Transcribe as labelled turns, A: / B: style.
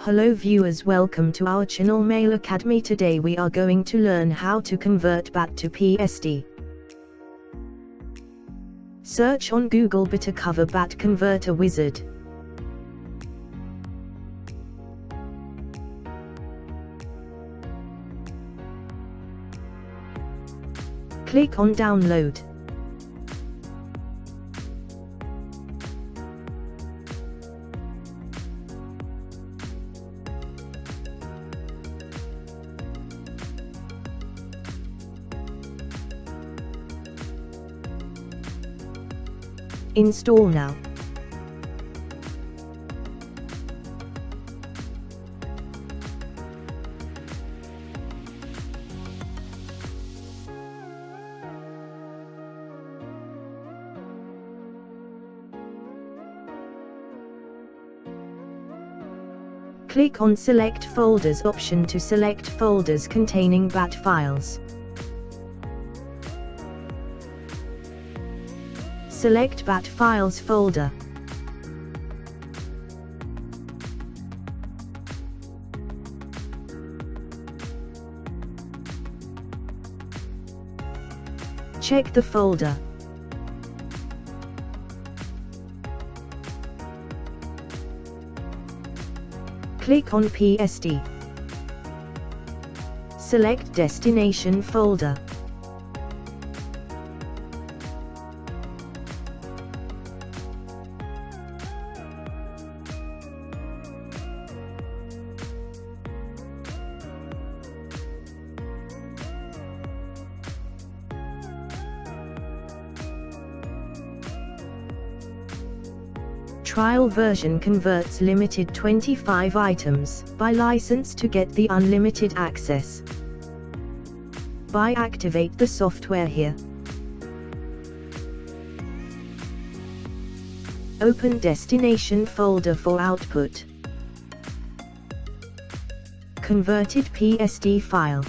A: Hello viewers, welcome to our channel Mail Academy. Today we are going to learn how to convert BAT to PST. Search on Google BAT cover BAT converter wizard. Click on download. Install now. Click on Select Folders option to select folders containing BAT files. Select BAT Files folder. Check the folder. Click on PST. Select Destination folder. Trial version converts limited 25 items by license to get the unlimited access. By activate the software here. Open destination folder for output. Converted PST file.